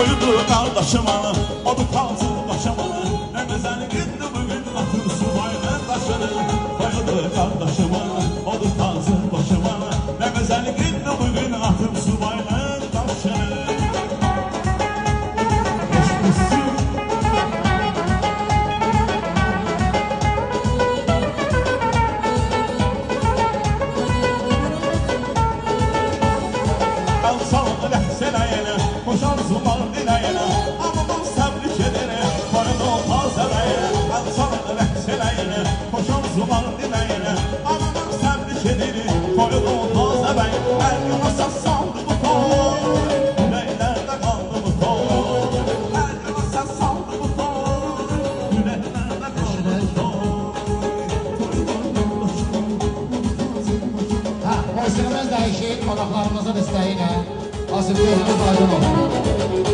Koydu kardeşime, odu kaldı başıma. Ne güzel gündü bugün, atır subayla taşını. Koydu kardeşime, odu kaldı başıma. Ne güzel gündü bugün, atır subayla taşını. Hoş arzular dileyene, anamın səbri kedene, koydu taze beyene. El sana rəhseleyene, hoş arzular dileyene, anamın səbri kedene, koydu taze beyene. El yanasa saldı bu toy, yüreklerde kaldı bu toy. El yanasa saldı bu toy, yüreklerde kaldı bu toy. Mövsümümüz dəyişir, qonaqlarımızın istəyi ilə. Asıl yolumuz aydın olsun.